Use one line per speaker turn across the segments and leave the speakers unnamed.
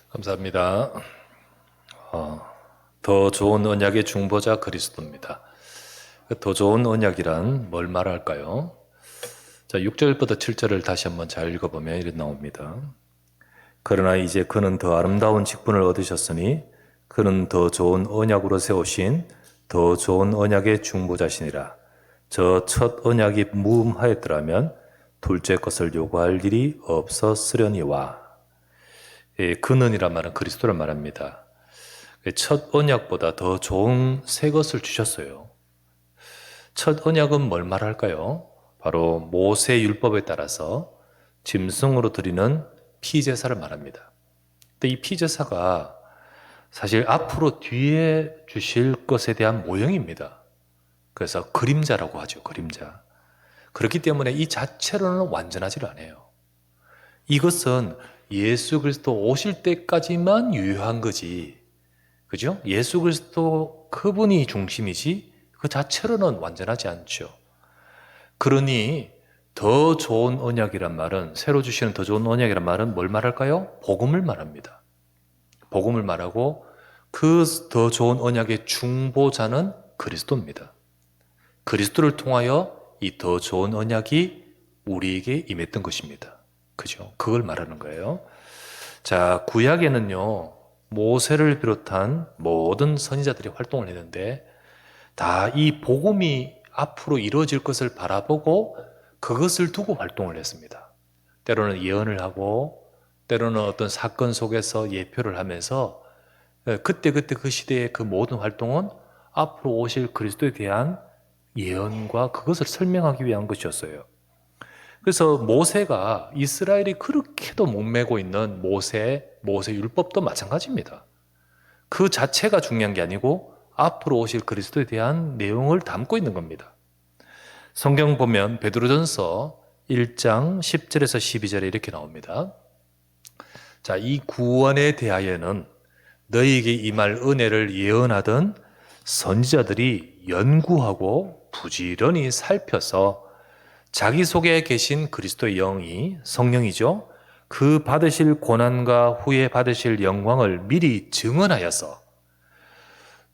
감사합니다. 더 좋은 언약의 중보자 그리스도입니다. 더 좋은 언약이란 뭘 말할까요? 자, 6절부터 7절을 다시 한번 잘 읽어보면 이렇게 나옵니다. 그러나 이제 그는 더 아름다운 직분을 얻으셨으니 그는 더 좋은 언약으로 세우신 더 좋은 언약의 중보자시니라. 저 첫 언약이 무음하였더라면 둘째 것을 요구할 일이 없었으려니와. 그는이란 말은 그리스도를 말합니다. 첫 언약보다 더 좋은 새 것을 주셨어요. 첫 언약은 뭘 말할까요? 바로 모세 율법에 따라서 짐승으로 드리는 피제사를 말합니다. 근데 이 피제사가 사실 앞으로 뒤에 주실 것에 대한 모형입니다. 그래서 그림자라고 하죠. 그림자. 그렇기 때문에 이 자체로는 완전하지 않아요. 이것은 예수 그리스도 오실 때까지만 유효한 거지. 그죠? 예수 그리스도 그분이 중심이지 그 자체로는 완전하지 않죠. 그러니 더 좋은 언약이란 말은, 새로 주시는 더 좋은 언약이란 말은 뭘 말할까요? 복음을 말합니다. 복음을 말하고 그 더 좋은 언약의 중보자는 그리스도입니다. 그리스도를 통하여 이 더 좋은 언약이 우리에게 임했던 것입니다. 그죠? 그걸 말하는 거예요. 자, 구약에는요, 모세를 비롯한 모든 선지자들이 활동을 했는데 다 이 복음이 앞으로 이루어질 것을 바라보고 그것을 두고 활동을 했습니다. 때로는 예언을 하고 때로는 어떤 사건 속에서 예표를 하면서 그때그때 그 시대의 그 모든 활동은 앞으로 오실 그리스도에 대한 예언과 그것을 설명하기 위한 것이었어요. 그래서 모세가 이스라엘이 그렇게도 목매고 있는 모세 율법도 마찬가지입니다. 그 자체가 중요한 게 아니고 앞으로 오실 그리스도에 대한 내용을 담고 있는 겁니다. 성경 보면 베드로전서 1장 10절에서 12절에 이렇게 나옵니다. 자, 이 구원에 대하여는 너희에게 임할 은혜를 예언하던 선지자들이 연구하고 부지런히 살펴서 자기 속에 계신 그리스도의 영이, 성령이죠, 그 받으실 고난과 후에 받으실 영광을 미리 증언하여서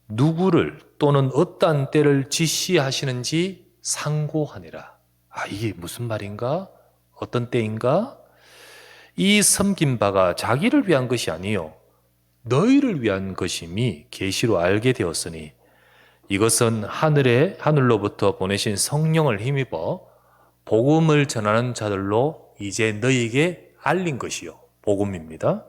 누구를 또는 어떠한 때를 지시하시는지 상고하니라. 아, 이게 무슨 말인가? 어떤 때인가? 이 섬긴 바가 자기를 위한 것이 아니요 너희를 위한 것임이 계시로 알게 되었으니 이것은 하늘로부터 보내신 성령을 힘입어 복음을 전하는 자들로 이제 너희에게 알린 것이요 복음입니다.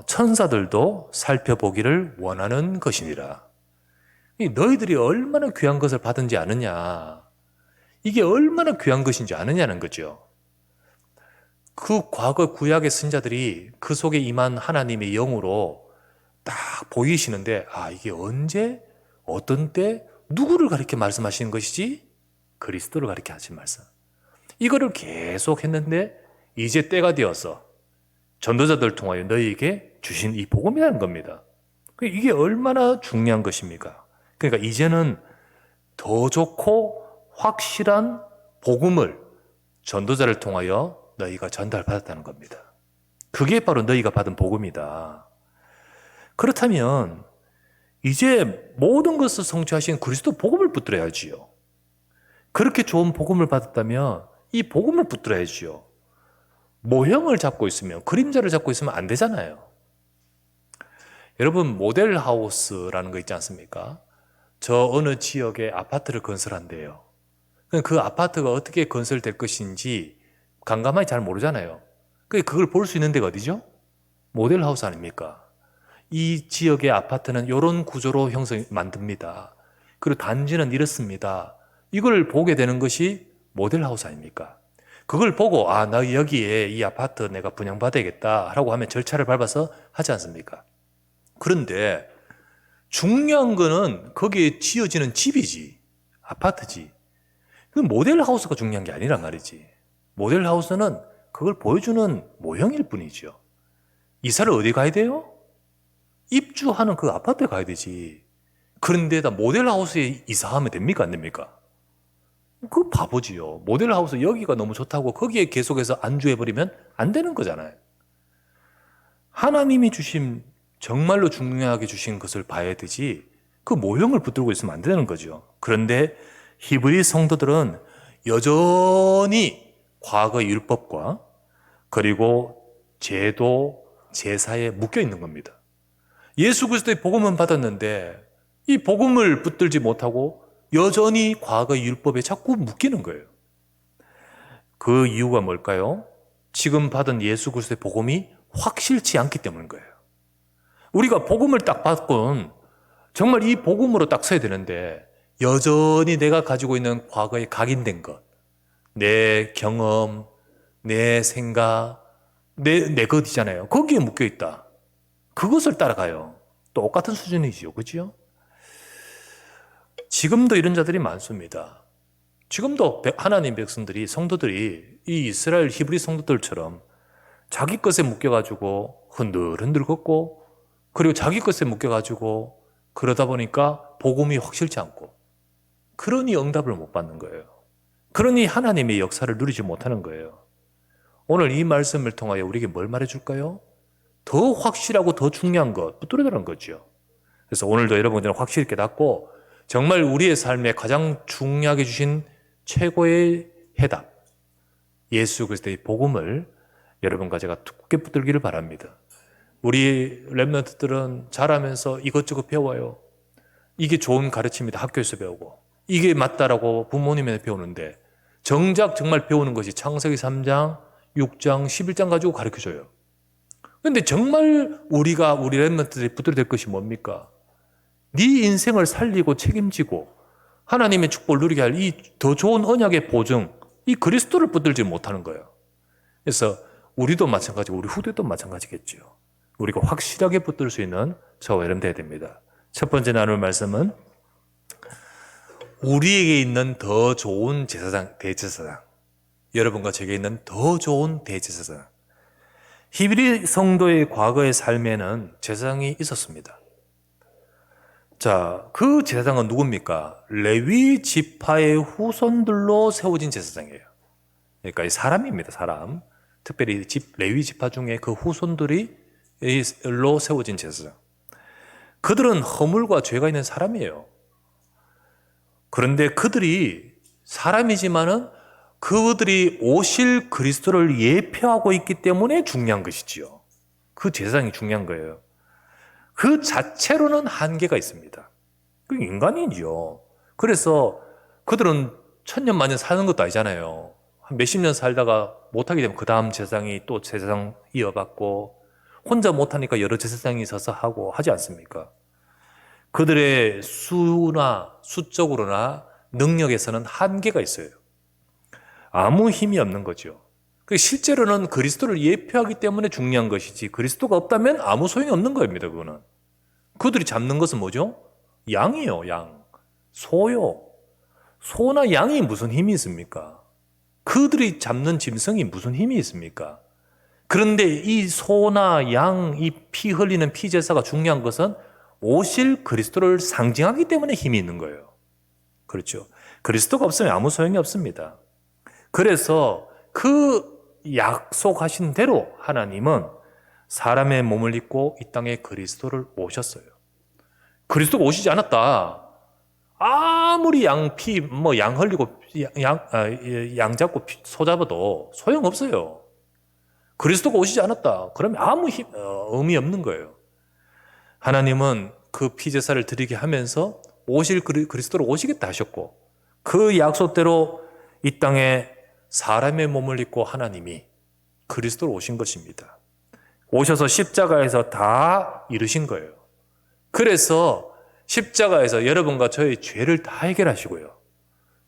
천사들도 살펴보기를 원하는 것이니라. 너희들이 얼마나 귀한 것을 받은지 아느냐, 이게 얼마나 귀한 것인지 아느냐는 거죠. 그 과거 구약의 선지자들이 그 속에 임한 하나님의 영으로 딱 보이시는데, 아, 이게 언제 어떤 때 누구를 가리켜 말씀하시는 것이지? 그리스도를 가리켜 하신 말씀. 이거를 계속 했는데 이제 때가 되어서 전도자들 통하여 너희에게 주신 이 복음이라는 겁니다. 이게 얼마나 중요한 것입니까? 그러니까 이제는 더 좋고 확실한 복음을 전도자를 통하여 너희가 전달받았다는 겁니다. 그게 바로 너희가 받은 복음이다. 그렇다면 이제 모든 것을 성취하신 그리스도 복음을 붙들어야지요. 그렇게 좋은 복음을 받았다면 이 복음을 붙들어야지요. 모형을 잡고 있으면, 그림자를 잡고 있으면 안 되잖아요. 여러분, 모델하우스라는 거 있지 않습니까? 저 어느 지역에 아파트를 건설한대요. 그 아파트가 어떻게 건설될 것인지 간감하게 잘 모르잖아요. 그걸 볼 수 있는 데가 어디죠? 모델하우스 아닙니까? 이 지역의 아파트는 이런 구조로 만듭니다. 그리고 단지는 이렇습니다. 이걸 보게 되는 것이 모델하우스 아닙니까? 그걸 보고 아, 나 여기에 이 아파트 내가 분양받아야겠다 라고 하면 절차를 밟아서 하지 않습니까? 그런데 중요한 거는 거기에 지어지는 집이지, 아파트지. 그 모델하우스가 중요한 게 아니란 말이지. 모델하우스는 그걸 보여주는 모형일 뿐이죠. 이사를 어디 가야 돼요? 입주하는 그 아파트에 가야 되지. 그런데다 모델하우스에 이사하면 됩니까? 안 됩니까? 그 바보지요. 모델하우스 여기가 너무 좋다고 거기에 계속해서 안주해버리면 안 되는 거잖아요. 하나님이 주신, 정말로 중요하게 주신 것을 봐야 되지 그 모형을 붙들고 있으면 안 되는 거죠. 그런데 히브리 성도들은 여전히 과거 율법과 그리고 제도, 제사에 묶여 있는 겁니다. 예수 그리스도의 복음은 받았는데 이 복음을 붙들지 못하고 여전히 과거 율법에 자꾸 묶이는 거예요. 그 이유가 뭘까요? 지금 받은 예수 그리스도의 복음이 확실치 않기 때문인 거예요. 우리가 복음을 딱 받곤 정말 이 복음으로 딱 서야 되는데 여전히 내가 가지고 있는 과거에 각인된 것, 내 경험, 내 생각, 내 것이잖아요. 거기에 묶여 있다. 그것을 따라가요. 똑같은 수준이지요. 그죠? 지금도 이런 자들이 많습니다. 지금도 하나님 백성들이, 성도들이 이 이스라엘 히브리 성도들처럼 자기 것에 묶여가지고 흔들흔들 걷고, 그리고 자기 것에 묶여가지고 그러다 보니까 복음이 확실치 않고, 그러니 응답을 못 받는 거예요. 그러니 하나님의 역사를 누리지 못하는 거예요. 오늘 이 말씀을 통하여 우리에게 뭘 말해줄까요? 더 확실하고 더 중요한 것 붙들어달라는 거죠. 그래서 오늘도 여러분들은 확실히 깨닫고 정말 우리의 삶에 가장 중요하게 주신 최고의 해답, 예수 그리스도의 복음을 여러분과 제가 굳게 붙들기를 바랍니다. 우리 렘넌트들은 자라면서 이것저것 배워요. 이게 좋은 가르침이다, 학교에서 배우고. 이게 맞다라고 부모님한테 배우는데 정작 정말 배우는 것이 창세기 3장, 6장, 11장 가지고 가르쳐줘요. 그런데 정말 우리 렘넌트들이 붙들어야 될 것이 뭡니까? 네 인생을 살리고 책임지고 하나님의 축복을 누리게 할 이 더 좋은 언약의 보증, 이 그리스도를 붙들지 못하는 거예요. 그래서 우리도 마찬가지고 우리 후대도 마찬가지겠죠. 우리가 확실하게 붙들 수 있는 저와 여러분 되어야 됩니다. 첫 번째 나눌 말씀은 우리에게 있는 더 좋은 제사장, 대제사장, 여러분과 제게 있는 더 좋은 대제사장. 히브리 성도의 과거의 삶에는 제사장이 있었습니다. 자, 그 제사장은 누굽니까? 레위 지파의 후손들로 세워진 제사장이에요. 그러니까 사람입니다, 사람. 특별히 레위 지파 중에 그 후손들로 세워진 제사장. 그들은 허물과 죄가 있는 사람이에요. 그런데 그들이 사람이지만은 그들이 오실 그리스도를 예표하고 있기 때문에 중요한 것이지요. 그 제사장이 중요한 거예요. 그 자체로는 한계가 있습니다. 그 인간이죠. 그래서 그들은 천년 만년 사는 것도 아니잖아요. 한 몇십 년 살다가 못하게 되면 그 다음 제사장이 또 제사장 이어받고, 혼자 못하니까 여러 제사장이 있어서 하고 하지 않습니까? 그들의 수적으로나 능력에서는 한계가 있어요. 아무 힘이 없는 거죠. 실제로는 그리스도를 예표하기 때문에 중요한 것이지, 그리스도가 없다면 아무 소용이 없는 겁니다. 그거는. 그들이 잡는 것은 뭐죠? 양이요, 양. 소요. 소나 양이 무슨 힘이 있습니까? 그들이 잡는 짐승이 무슨 힘이 있습니까? 그런데 이 소나 양, 이 피 흘리는 피제사가 중요한 것은 오실 그리스도를 상징하기 때문에 힘이 있는 거예요. 그렇죠. 그리스도가 없으면 아무 소용이 없습니다. 그래서 그 약속하신 대로 하나님은 사람의 몸을 입고 이 땅에 그리스도를 오셨어요. 그리스도가 오시지 않았다. 아무리 양 흘리고 양 잡고 소 잡아도 소용없어요. 그리스도가 오시지 않았다. 그러면 아무 의미 없는 거예요. 하나님은 그 피제사를 드리게 하면서 오실 그리스도로 오시겠다 하셨고, 그 약속대로 이 땅에 사람의 몸을 입고 하나님이 그리스도로 오신 것입니다. 오셔서 십자가에서 다 이루신 거예요. 그래서 십자가에서 여러분과 저의 죄를 다 해결하시고요,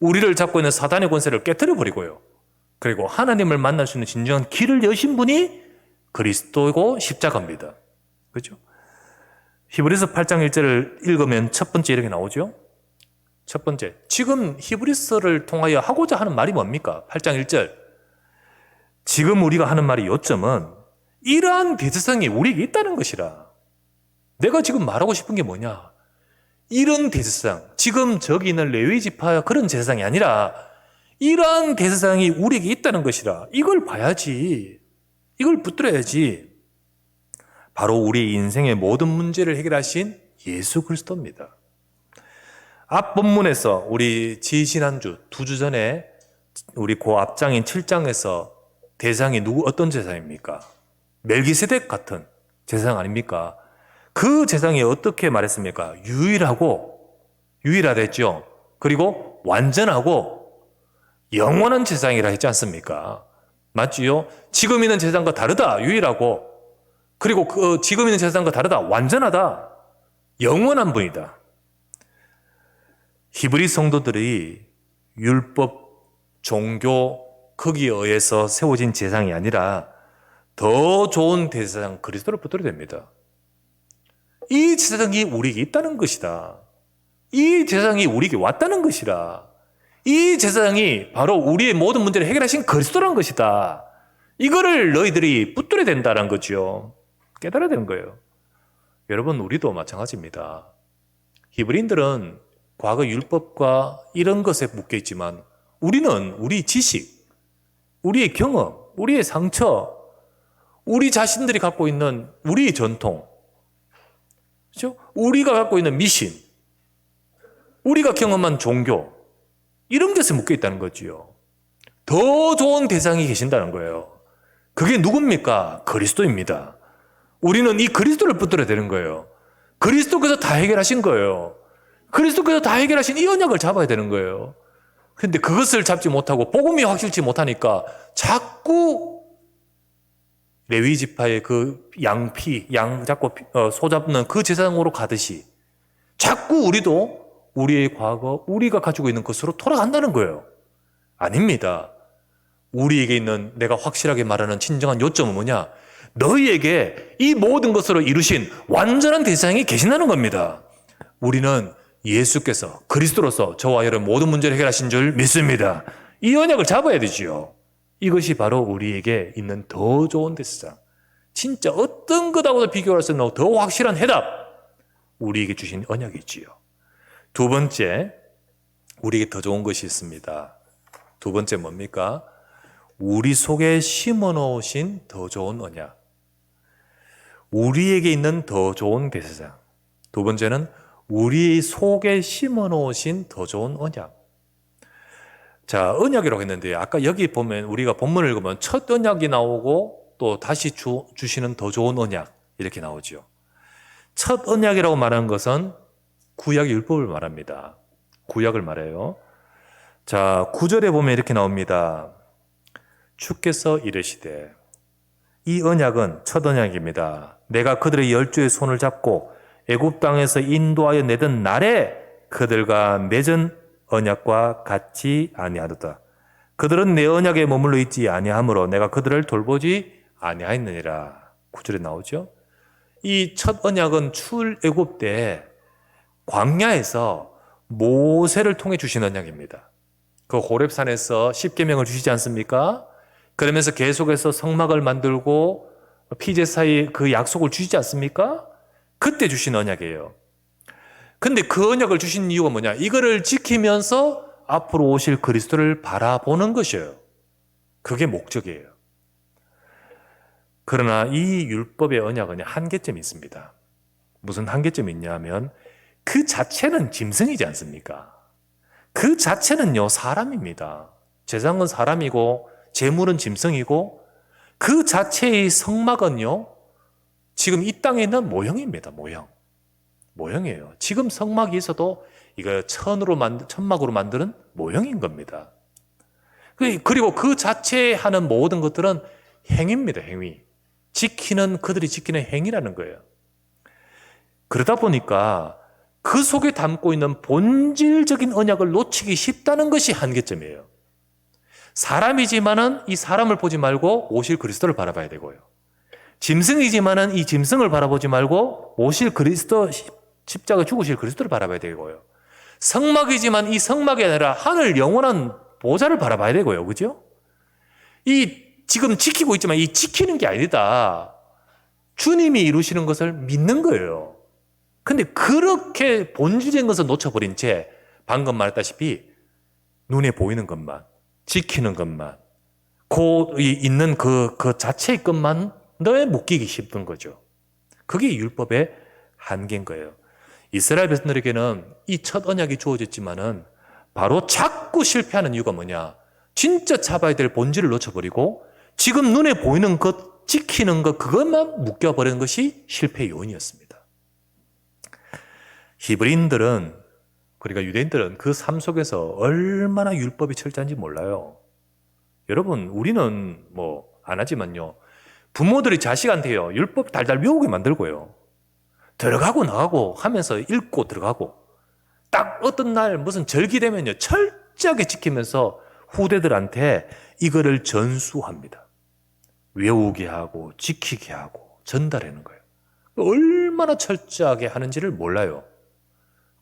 우리를 잡고 있는 사단의 권세를 깨뜨려 버리고요, 그리고 하나님을 만날 수 있는 진정한 길을 여신 분이 그리스도고 십자가입니다. 그렇죠? 히브리서 8장 1절을 읽으면 첫 번째 이렇게 나오죠. 첫 번째, 지금 히브리서를 통하여 하고자 하는 말이 뭡니까? 8장 1절. 지금 우리가 하는 말의 요점은 이러한 대제사장이 우리에게 있다는 것이라. 내가 지금 말하고 싶은 게 뭐냐? 이런 대제사장, 지금 저기 있는 레위 지파 그런 제사장이 아니라 이러한 대제사장이 우리에게 있다는 것이라. 이걸 봐야지. 이걸 붙들어야지. 바로 우리 인생의 모든 문제를 해결하신 예수 그리스도입니다. 앞 본문에서 우리 지지난주 2주 전에 우리 그 앞장인 7장에서 대상이 어떤 제사입니까? 멜기세덱 같은 제사장 아닙니까? 그 제사장이 어떻게 말했습니까? 유일하댔죠. 그리고 완전하고 영원한 제사장이라 했지 않습니까? 맞지요? 지금 있는 제사장과 다르다. 유일하고. 그리고 지금 있는 제사장과 다르다. 완전하다. 영원한 분이다. 히브리 성도들이 율법, 종교, 거기에 의해서 세워진 제사장이 아니라 더 좋은 제사장 그리스도를 붙들어야 됩니다. 이 제사장이 우리에게 있다는 것이다. 이 제사장이 우리에게 왔다는 것이라. 이 제사장이 바로 우리의 모든 문제를 해결하신 그리스도라는 것이다. 이거를 너희들이 붙들어야 된다는 거죠. 깨달아야 되는 거예요. 여러분, 우리도 마찬가지입니다. 히브리인들은 과거 율법과 이런 것에 묶여 있지만 우리는 우리 지식, 우리의 경험, 우리의 상처, 우리 자신들이 갖고 있는 우리의 전통, 그렇죠? 우리가 갖고 있는 미신, 우리가 경험한 종교, 이런 것에 묶여 있다는 거지요. 더 좋은 대상이 계신다는 거예요. 그게 누굽니까? 그리스도입니다. 우리는 이 그리스도를 붙들어야 되는 거예요. 그리스도께서 다 해결하신 거예요. 그리스도께서 다 해결하신 이 언약을 잡아야 되는 거예요. 그런데 그것을 잡지 못하고 복음이 확실치 못하니까 자꾸 레위 지파의 그 양 잡고 소 잡는 그 제사장으로 가듯이 자꾸 우리도 우리의 과거, 우리가 가지고 있는 것으로 돌아간다는 거예요. 아닙니다. 우리에게 있는 내가 확실하게 말하는 진정한 요점은 뭐냐? 너희에게 이 모든 것으로 이루신 완전한 대상이 계신다는 겁니다. 우리는 예수께서 그리스도로서 저와 여러분 모든 문제를 해결하신 줄 믿습니다. 이 언약을 잡아야 되지요. 이것이 바로 우리에게 있는 더 좋은 대상. 진짜 어떤 것하고도 비교할 수 없는 더 확실한 해답. 우리에게 주신 언약이지요. 두 번째, 우리에게 더 좋은 것이 있습니다. 두 번째 뭡니까? 우리 속에 심어놓으신 더 좋은 언약. 우리에게 있는 더 좋은 대제사장. 두 번째는 우리 속에 심어놓으신 더 좋은 언약. 자, 언약이라고 했는데 아까 여기 보면 우리가 본문을 읽으면 첫 언약이 나오고 또 다시 주시는 더 좋은 언약 이렇게 나오죠. 첫 언약이라고 말하는 것은 구약 율법을 말합니다. 구약을 말해요. 자, 9절에 보면 이렇게 나옵니다. 주께서 이르시되 이 언약은 첫 언약입니다. 내가 그들의 열조의 손을 잡고 애굽 땅에서 인도하여 내던 날에 그들과 맺은 언약과 같지 아니하도다. 그들은 내 언약에 머물러 있지 아니하므로 내가 그들을 돌보지 아니하였느니라. 9절에 나오죠. 이 첫 언약은 출애굽 때 광야에서 모세를 통해 주신 언약입니다. 그 호렙산에서 십계명을 주시지 않습니까? 그러면서 계속해서 성막을 만들고 피제사의 그 약속을 주시지 않습니까? 그때 주신 언약이에요. 근데 그 언약을 주신 이유가 뭐냐? 이거를 지키면서 앞으로 오실 그리스도를 바라보는 것이에요. 그게 목적이에요. 그러나 이 율법의 언약은 한계점이 있습니다. 무슨 한계점이 있냐면 그 자체는 짐승이지 않습니까? 그 자체는요 사람입니다. 제사장은 사람이고 제물은 짐승이고 그 자체의 성막은요 지금 이 땅에 있는 모형입니다. 모형이에요. 지금 성막이 있어도 이거 천막으로 만드는 모형인 겁니다. 그리고 그 자체에 하는 모든 것들은 행위입니다. 행위. 그들이 지키는 행위라는 거예요. 그러다 보니까 그 속에 담고 있는 본질적인 언약을 놓치기 쉽다는 것이 한계점이에요. 사람이지만은 이 사람을 보지 말고 오실 그리스도를 바라봐야 되고요. 짐승이지만은 이 짐승을 바라보지 말고 오실 그리스도, 십자가 죽으실 그리스도를 바라봐야 되고요. 성막이지만 이 성막이 아니라 하늘 영원한 보좌를 바라봐야 되고요. 그죠? 지금 지키고 있지만 이 지키는 게 아니다. 주님이 이루시는 것을 믿는 거예요. 근데 그렇게 본질적인 것을 놓쳐버린 채 방금 말했다시피 눈에 보이는 것만, 지키는 것만, 있는 그 자체의 것만 너에 묶이기 쉽은 거죠. 그게 율법의 한계인 거예요. 이스라엘 백성들에게는 이 첫 언약이 주어졌지만은 바로 자꾸 실패하는 이유가 뭐냐? 진짜 잡아야 될 본질을 놓쳐버리고 지금 눈에 보이는 것, 지키는 것, 그것만 묶여버리는 것이 실패의 요인이었습니다. 히브리인들은, 그러니까 유대인들은 그 삶 속에서 얼마나 율법이 철저한지 몰라요. 여러분, 우리는 뭐 안 하지만요, 부모들이 자식한테요 율법 달달 외우게 만들고요, 들어가고 나가고 하면서 읽고 들어가고, 딱 어떤 날 무슨 절기 되면요 철저하게 지키면서 후대들한테 이거를 전수합니다. 외우게 하고 지키게 하고 전달하는 거예요. 얼마나 철저하게 하는지를 몰라요.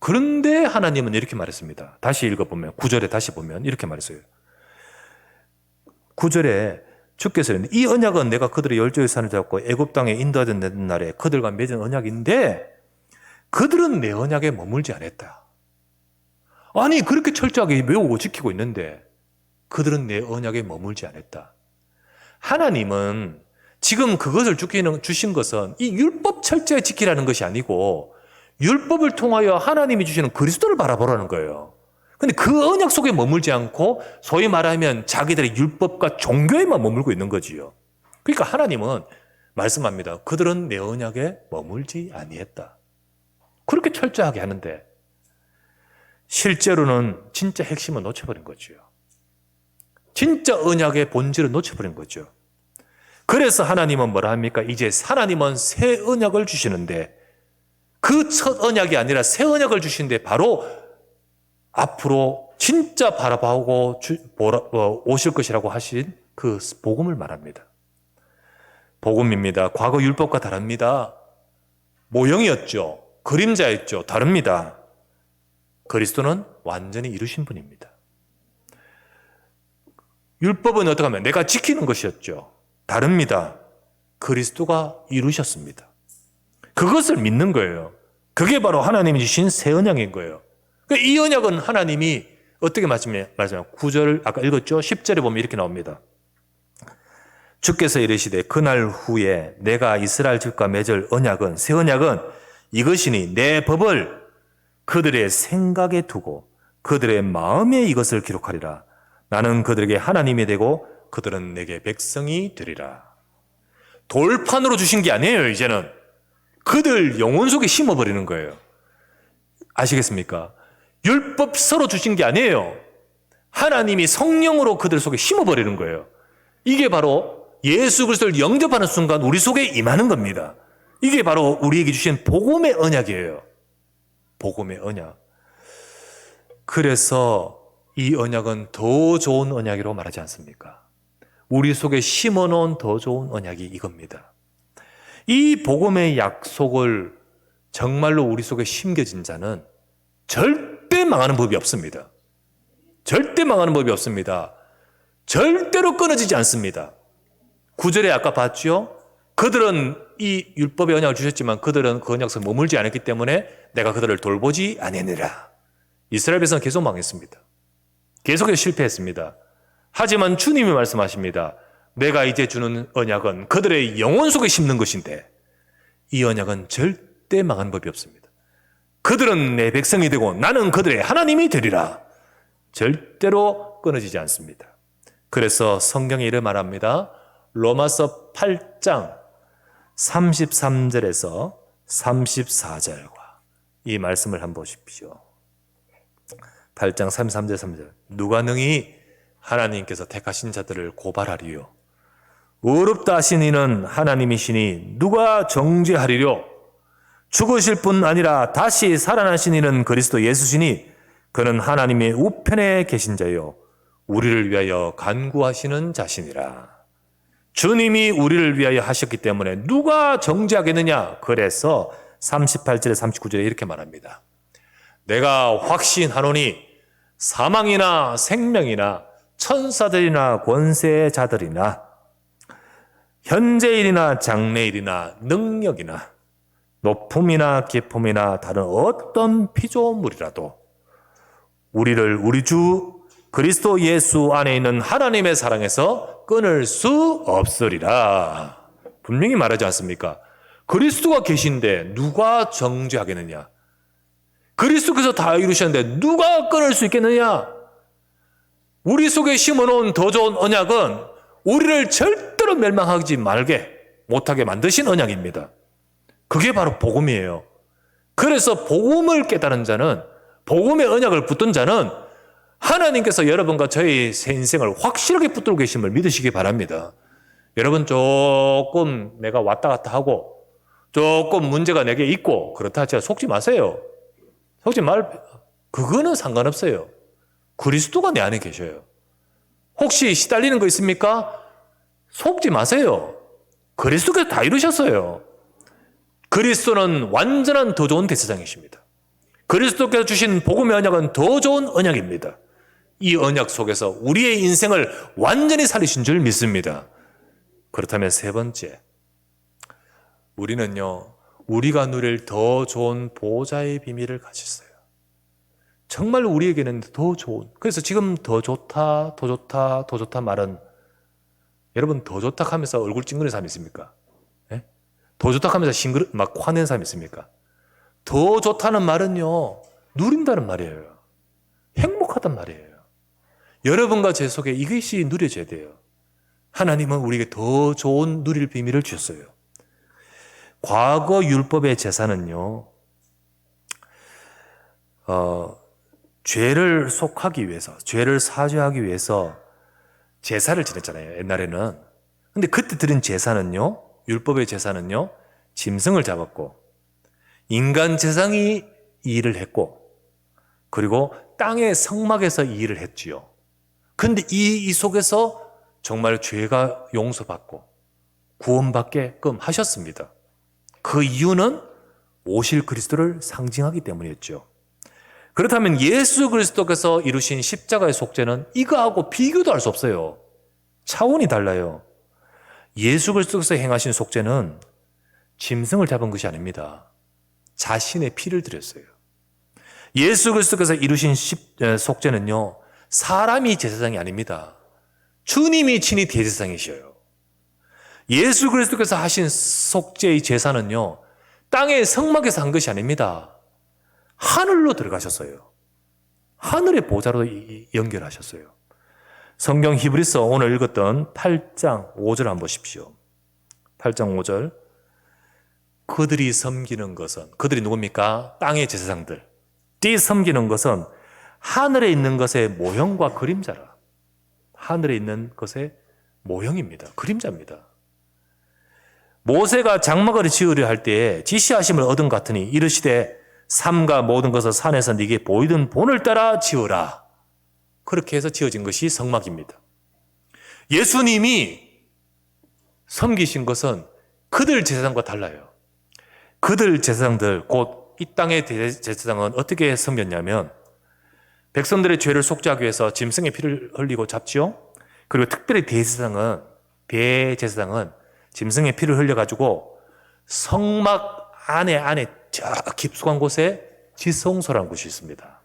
그런데 하나님은 이렇게 말했습니다. 다시 읽어보면, 9절에 다시 보면 이렇게 말했어요. 9절에 주께서 이 언약은 내가 그들의 열조의 산을 잡고 애굽 땅에 인도하던 날에 그들과 맺은 언약인데 그들은 내 언약에 머물지 않았다. 아니, 그렇게 철저하게 외우고 지키고 있는데 그들은 내 언약에 머물지 않았다. 하나님은 지금 그것을 주신 것은 이 율법 철저히 지키라는 것이 아니고 율법을 통하여 하나님이 주시는 그리스도를 바라보라는 거예요. 근데 그 언약 속에 머물지 않고 소위 말하면 자기들의 율법과 종교에만 머물고 있는 거지요. 그러니까 하나님은 말씀합니다. 그들은 내 언약에 머물지 아니했다. 그렇게 철저하게 하는데 실제로는 진짜 핵심을 놓쳐버린 거죠. 진짜 언약의 본질을 놓쳐버린 거죠. 그래서 하나님은 뭐라 합니까? 이제 하나님은 새 언약을 주시는데 그 첫 언약이 아니라 새 언약을 주시는데 바로 앞으로 진짜 바라보고 오실 것이라고 하신 그 복음을 말합니다. 복음입니다. 과거 율법과 다릅니다. 모형이었죠. 그림자였죠. 다릅니다. 그리스도는 완전히 이루신 분입니다. 율법은 어떻게 하면 내가 지키는 것이었죠. 다릅니다. 그리스도가 이루셨습니다. 그것을 믿는 거예요. 그게 바로 하나님이 주신 새 언약인 거예요. 그러니까 이 언약은 하나님이 어떻게 말씀해요? 9절 아까 읽었죠? 10절에 보면 이렇게 나옵니다. 주께서 이르시되 그날 후에 내가 이스라엘 집과 맺을 언약은, 새 언약은 이것이니 내 법을 그들의 생각에 두고 그들의 마음에 이것을 기록하리라. 나는 그들에게 하나님이 되고 그들은 내게 백성이 되리라. 돌판으로 주신 게 아니에요. 이제는 그들 영혼 속에 심어버리는 거예요. 아시겠습니까? 율법서로 주신 게 아니에요. 하나님이 성령으로 그들 속에 심어버리는 거예요. 이게 바로 예수 그리스도를 영접하는 순간 우리 속에 임하는 겁니다. 이게 바로 우리에게 주신 복음의 언약이에요. 복음의 언약. 그래서 이 언약은 더 좋은 언약이라고 말하지 않습니까? 우리 속에 심어놓은 더 좋은 언약이 이겁니다. 이 복음의 약속을 정말로 우리 속에 심겨진 자는 절대 망하는 법이 없습니다. 절대 망하는 법이 없습니다. 절대로 끊어지지 않습니다. 9절에 아까 봤죠? 그들은 이 율법의 언약을 주셨지만 그들은 그 언약 속에 머물지 않았기 때문에 내가 그들을 돌보지 아니하니라. 이스라엘 백성은 계속 망했습니다. 계속해서 실패했습니다. 하지만 주님이 말씀하십니다. 내가 이제 주는 언약은 그들의 영혼 속에 심는 것인데 이 언약은 절대 망한 법이 없습니다. 그들은 내 백성이 되고 나는 그들의 하나님이 되리라. 절대로 끊어지지 않습니다. 그래서 성경에 이렇게 말합니다. 로마서 8장 33절에서 34절과 이 말씀을 한번 보십시오. 8장 33절 3절. 누가 능히 하나님께서 택하신 자들을 고발하리요? 의롭다 하신 이는 하나님이시니 누가 정죄하리요? 죽으실 뿐 아니라 다시 살아나신 이는 그리스도 예수시니 그는 하나님의 우편에 계신 자요 우리를 위하여 간구하시는 자시니라. 주님이 우리를 위하여 하셨기 때문에 누가 정죄하겠느냐? 그래서 38절에 39절에 이렇게 말합니다. 내가 확신하노니 사망이나 생명이나 천사들이나 권세자들이나 현재일이나 장래일이나 능력이나 높음이나 깊음이나 다른 어떤 피조물이라도 우리를 우리 주 그리스도 예수 안에 있는 하나님의 사랑에서 끊을 수 없으리라. 분명히 말하지 않습니까? 그리스도가 계신데 누가 정죄하겠느냐? 그리스도께서 다 이루셨는데 누가 끊을 수 있겠느냐? 우리 속에 심어놓은 더 좋은 언약은 우리를 절대로 멸망하지 못하게 만드신 언약입니다. 그게 바로 복음이에요. 그래서 복음을 깨달은 자는, 복음의 언약을 붙든 자는 하나님께서 여러분과 저의 새 인생을 확실하게 붙들고 계심을 믿으시기 바랍니다. 여러분 조금 내가 왔다 갔다 하고 조금 문제가 내게 있고 그렇다 하지 속지 마세요. 그거는 상관없어요. 그리스도가 내 안에 계셔요. 혹시 시달리는 거 있습니까? 속지 마세요. 그리스도께서 다 이루셨어요. 그리스도는 완전한 더 좋은 대제사장이십니다. 그리스도께서 주신 복음의 언약은 더 좋은 언약입니다. 이 언약 속에서 우리의 인생을 완전히 살리신 줄 믿습니다. 그렇다면 세 번째, 우리는요, 우리가 누릴 더 좋은 보좌의 비밀을 가졌어요. 정말 우리에게는 더 좋은, 그래서 지금 더 좋다 말은, 여러분 더 좋다 하면서 얼굴 찡그리는 사람 있습니까? 네? 더 좋다 하면서 막 화내는 사람 있습니까? 더 좋다는 말은요, 누린다는 말이에요. 행복하단 말이에요. 여러분과 제 속에 이것이 누려져야 돼요. 하나님은 우리에게 더 좋은 누릴 비밀을 주셨어요. 과거 율법의 제사는요, 죄를 속하기 위해서, 죄를 사죄하기 위해서 제사를 지냈잖아요, 옛날에는. 근데 그때 드린 제사는요, 율법의 제사는요, 짐승을 잡았고, 인간 제사장이 이 일을 했고, 그리고 땅의 성막에서 이 일을 했지요. 근데 이 속에서 정말 죄가 용서받고 구원받게끔 하셨습니다. 그 이유는 오실 그리스도를 상징하기 때문이었죠. 그렇다면 예수 그리스도께서 이루신 십자가의 속죄는 이거하고 비교도 할 수 없어요. 차원이 달라요. 예수 그리스도께서 행하신 속죄는 짐승을 잡은 것이 아닙니다. 자신의 피를 드렸어요. 예수 그리스도께서 이루신 속죄는요, 사람이 제사장이 아닙니다. 주님이 친히 대제사장이셔요. 예수 그리스도께서 하신 속죄의 제사는요, 땅의 성막에서 한 것이 아닙니다. 하늘로 들어가셨어요. 하늘의 보좌로 연결하셨어요. 성경 히브리서 오늘 읽었던 8장 5절 한번 보십시오. 8장 5절. 그들이 섬기는 것은, 그들이 누굽니까? 땅의 제사장들. 이 섬기는 것은 하늘에 있는 것의 모형과 그림자라. 하늘에 있는 것의 모형입니다. 그림자입니다. 모세가 장막을 지으려 할 때에 지시하심을 얻은 것 같으니 이르시되 삼가 모든 것을 산에서 네게 보이던 본을 따라 지으라. 그렇게 해서 지어진 것이 성막입니다. 예수님이 섬기신 것은 그들 제사장과 달라요. 그들 제사장들, 곧 이 땅의 제사장은 어떻게 섬겼냐면 백성들의 죄를 속죄하기 위해서 짐승의 피를 흘리고 잡지요. 그리고 특별히 대제사장은 짐승의 피를 흘려가지고 성막 안에 저 깊숙한 곳에 지성소라는 곳이 있습니다.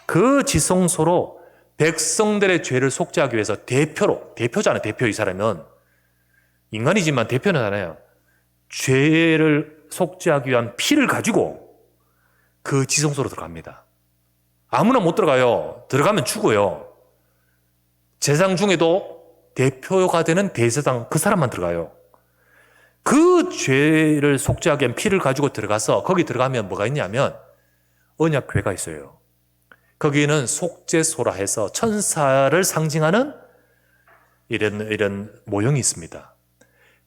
그 지성소로 백성들의 죄를 속죄하기 위해서 대표잖아요. 대표. 이 사람은 인간이지만 대표는 하나요. 죄를 속죄하기 위한 피를 가지고 그 지성소로 들어갑니다. 아무나 못 들어가요. 들어가면 죽어요. 제사장 중에도 대표가 되는 대제사장 그 사람만 들어가요. 그 죄를 속죄하기 위한 피를 가지고 들어가서 거기 들어가면 뭐가 있냐면 언약궤가 있어요. 거기에는 속죄소라 해서 천사를 상징하는 이런 모형이 있습니다.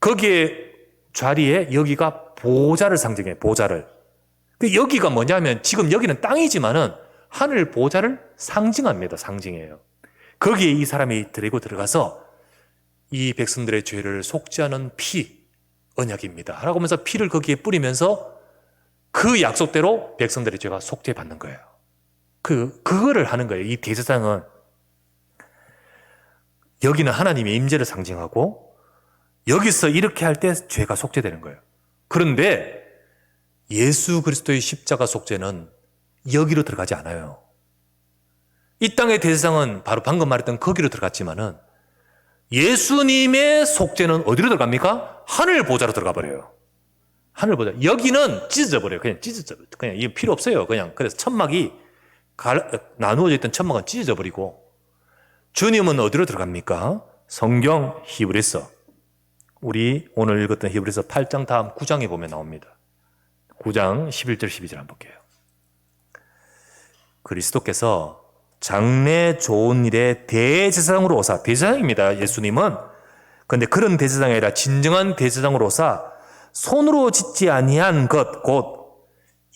거기에 자리에 여기가 보좌를 상징해요. 보좌를. 여기가 뭐냐면 지금 여기는 땅이지만은 하늘 보좌를 상징합니다. 상징해요. 거기에 이 사람이 데리고 들어가서 이 백성들의 죄를 속죄하는 피, 언약입니다. 라고 하면서 피를 거기에 뿌리면서 그 약속대로 백성들의 죄가 속죄받는 거예요. 그거를 하는 거예요. 이 대제사장은 여기는 하나님의 임재를 상징하고 여기서 이렇게 할 때 죄가 속죄되는 거예요. 그런데 예수 그리스도의 십자가 속죄는 여기로 들어가지 않아요. 이 땅의 대제사장은 바로 방금 말했던 거기로 들어갔지만은 예수님의 속죄는 어디로 들어갑니까? 하늘 보좌로 들어가 버려요. 하늘 보좌. 여기는 찢어져 버려요. 그냥 찢어져. 그냥 이게 필요 없어요. 그냥. 그래서 천막이 나누어져 있던 천막은 찢어져 버리고 주님은 어디로 들어갑니까? 성경 히브리서. 우리 오늘 읽었던 히브리서 8장 다음 9장에 보면 나옵니다. 9장 11절 12절 한번 볼게요. 그리스도께서 장래 좋은 일에 대제사장으로 오사, 대제사장입니다. 예수님은. 그런데 그런 대제사장이 아니라 진정한 대제사장으로 오사 손으로 짓지 아니한 것 곧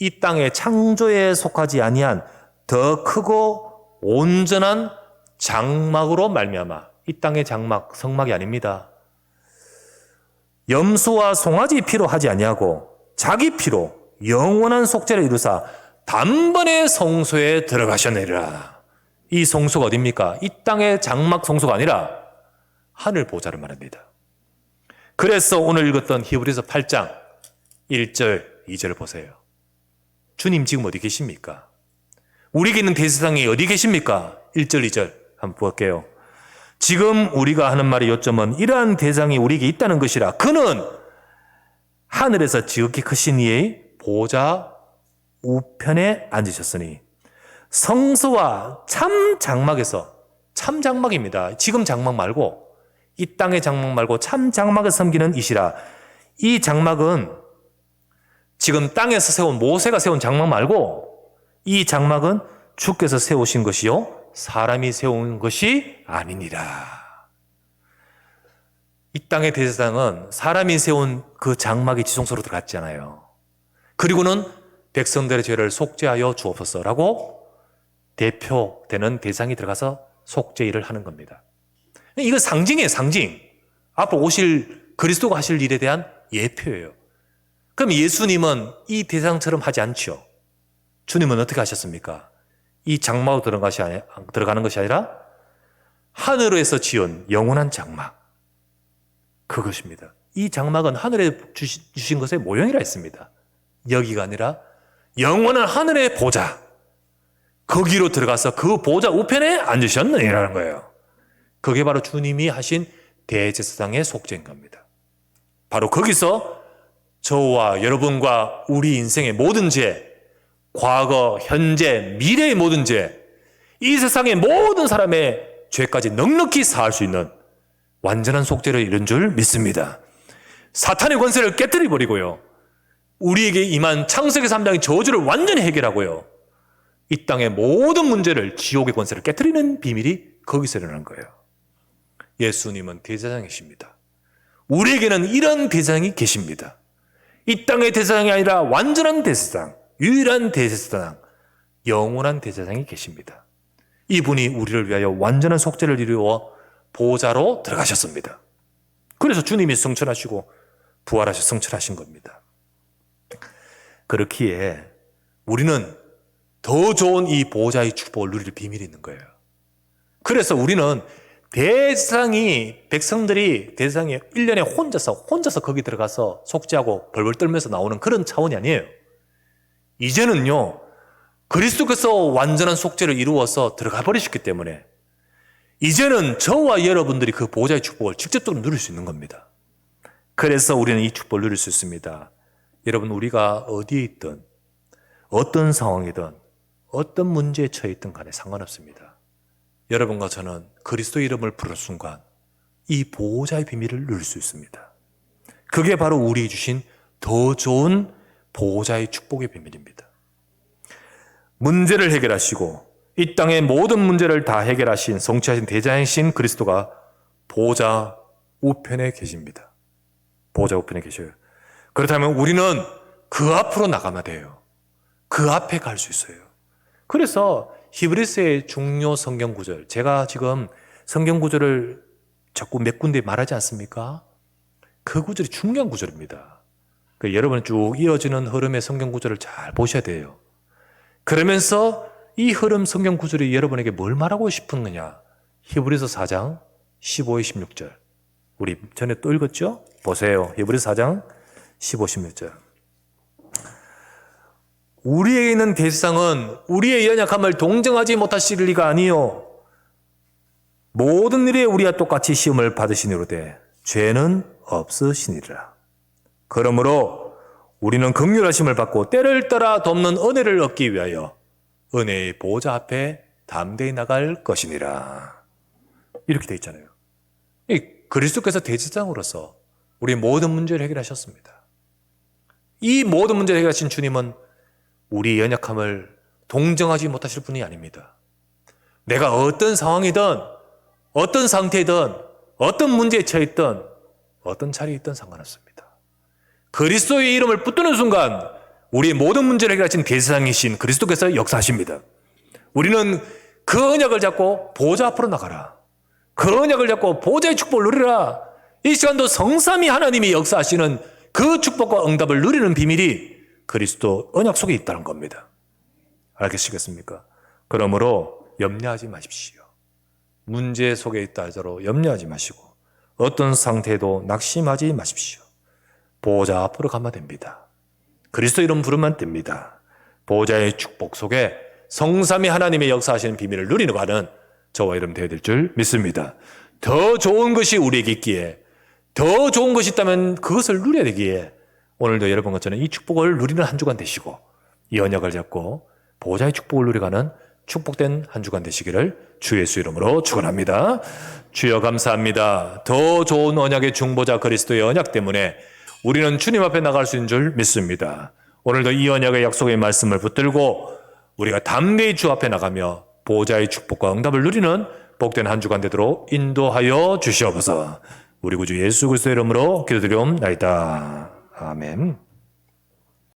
이 땅의 창조에 속하지 아니한 더 크고 온전한 장막으로 말미암아. 이 땅의 장막, 성막이 아닙니다. 염소와 송아지 피로 하지 아니하고 자기 피로 영원한 속죄를 이루사 단번에 성소에 들어가셨느니라. 이 성소가 어디입니까? 이 땅의 장막 성소가 아니라 하늘 보좌를 말합니다. 그래서 오늘 읽었던 히브리서 8장 1절 2절을 보세요. 주님 지금 어디 계십니까? 우리에게 있는 대제사장이 어디 계십니까? 1절 2절 한번 볼게요. 지금 우리가 하는 말의 요점은 이러한 대장이 우리에게 있다는 것이라. 그는 하늘에서 지극히 크신 이의 보좌 우편에 앉으셨으니 성소와 참 장막에서, 참 장막입니다. 지금 장막 말고, 이 땅의 장막 말고 참 장막을 섬기는 이시라. 이 장막은 지금 땅에서 세운 모세가 세운 장막 말고 이 장막은 주께서 세우신 것이요 사람이 세운 것이 아니니라. 이 땅의 대제사장은 사람이 세운 그 장막의 지성소로 들어갔잖아요. 그리고는 백성들의 죄를 속죄하여 주옵소서라고 대표되는 대상이 들어가서 속죄 일을 하는 겁니다. 이거 상징이에요, 상징. 앞으로 오실 그리스도가 하실 일에 대한 예표예요. 그럼 예수님은 이 대상처럼 하지 않죠. 주님은 어떻게 하셨습니까? 이 장막으로 들어가는 것이 아니라 하늘에서 지은 영원한 장막. 그것입니다. 이 장막은 하늘에 주신 것의 모형이라 했습니다. 여기가 아니라 영원한 하늘의 보좌. 거기로 들어가서 그 보좌 우편에 앉으셨느니라는 거예요. 그게 바로 주님이 하신 대제사장의 속죄인 겁니다. 바로 거기서 저와 여러분과 우리 인생의 모든 죄, 과거, 현재, 미래의 모든 죄, 이 세상의 모든 사람의 죄까지 넉넉히 사할 수 있는 완전한 속죄를 이룬 줄 믿습니다. 사탄의 권세를 깨뜨려 버리고요. 우리에게 임한 창세기 3장의 저주를 완전히 해결하고요. 이 땅의 모든 문제를, 지옥의 권세를 깨뜨리는 비밀이 거기서 일어난 거예요. 예수님은 대제사장이십니다. 우리에게는 이런 대제사장이 계십니다. 이 땅의 대제사장이 아니라 완전한 대제사장, 유일한 대제사장, 영원한 대제사장이 계십니다. 이분이 우리를 위하여 완전한 속죄를 이루어 보좌로 들어가셨습니다. 그래서 주님이 성천하시고 부활하셔 성천하신 겁니다. 그렇기에 우리는 더 좋은 이 보좌의 축복을 누릴 비밀이 있는 거예요. 그래서 우리는 백성들이 대제사장이 1년에 혼자서 거기 들어가서 속죄하고 벌벌 떨면서 나오는 그런 차원이 아니에요. 이제는요, 그리스도께서 완전한 속죄를 이루어서 들어가 버리셨기 때문에 이제는 저와 여러분들이 그 보좌의 축복을 직접적으로 누릴 수 있는 겁니다. 그래서 우리는 이 축복을 누릴 수 있습니다. 여러분, 우리가 어디에 있든 어떤 상황이든 어떤 문제에 처해 있든 간에 상관없습니다. 여러분과 저는 그리스도의 이름을 부르는 순간 이 보호자의 비밀을 누릴 수 있습니다. 그게 바로 우리에게 주신 더 좋은 보호자의 축복의 비밀입니다. 문제를 해결하시고 이 땅의 모든 문제를 다 해결하신 성취하신 대장이신 그리스도가 보호자 우편에 계십니다. 보호자 우편에 계셔요. 그렇다면 우리는 그 앞으로 나가면 돼요. 그 앞에 갈 수 있어요. 그래서 히브리서의 중요 성경 구절, 제가 지금 성경 구절을 자꾸 몇 군데 말하지 않습니까? 그 구절이 중요한 구절입니다. 여러분 쭉 이어지는 흐름의 성경 구절을 잘 보셔야 돼요. 그러면서 이 흐름 성경 구절이 여러분에게 뭘 말하고 싶은 거냐? 히브리서 4장 15, 16절. 우리 전에 또 읽었죠? 보세요. 히브리서 4장 15, 16절. 우리에게 있는 대상은 우리의 연약함을 동정하지 못하실 리가 아니요 모든 일에 우리와 똑같이 시험을 받으시니로되 죄는 없으시니라. 그러므로 우리는 긍휼하심을 받고 때를 따라 돕는 은혜를 얻기 위하여 은혜의 보좌 앞에 담대히 나갈 것이니라. 이렇게 돼 있잖아요. 이 그리스도께서 대제사장으로서 우리 모든 문제를 해결하셨습니다. 이 모든 문제를 해결하신 주님은 우리 연약함을 동정하지 못하실 분이 아닙니다. 내가 어떤 상황이든 어떤 상태이든 어떤 문제에 처했든 어떤 자리에 있든 상관없습니다. 그리스도의 이름을 붙드는 순간 우리의 모든 문제를 해결하신 대제사장이신 그리스도께서 역사하십니다. 우리는 그 언약을 잡고 보좌 앞으로 나가라. 그 언약을 잡고 보좌의 축복을 누리라. 이 시간도 성삼위 하나님이 역사하시는 그 축복과 응답을 누리는 비밀이 그리스도 언약 속에 있다는 겁니다. 알겠시겠습니까? 그러므로 염려하지 마십시오. 문제 속에 있다 하더라도 염려하지 마시고 어떤 상태에도 낙심하지 마십시오. 보좌 앞으로 가면 됩니다. 그리스도 이름 부르면 됩니다. 보좌의 축복 속에 성삼위 하나님의 역사하시는 비밀을 누리는 가는 저와 여러분 되어야 될 줄 믿습니다. 더 좋은 것이 우리에게 있기에, 더 좋은 것이 있다면 그것을 누려야 되기에 오늘도 여러분과 저는 이 축복을 누리는 한 주간 되시고 이 언약을 잡고 보좌의 축복을 누려가는 축복된 한 주간 되시기를 주 예수 이름으로 축원합니다. 주여 감사합니다. 더 좋은 언약의 중보자 그리스도의 언약 때문에 우리는 주님 앞에 나갈 수 있는 줄 믿습니다. 오늘도 이 언약의 약속의 말씀을 붙들고 우리가 담대히 주 앞에 나가며 보좌의 축복과 응답을 누리는 복된 한 주간 되도록 인도하여 주시옵소서. 우리 구주 예수 그리스도의 이름으로 기도드리옵나이다. 아멘.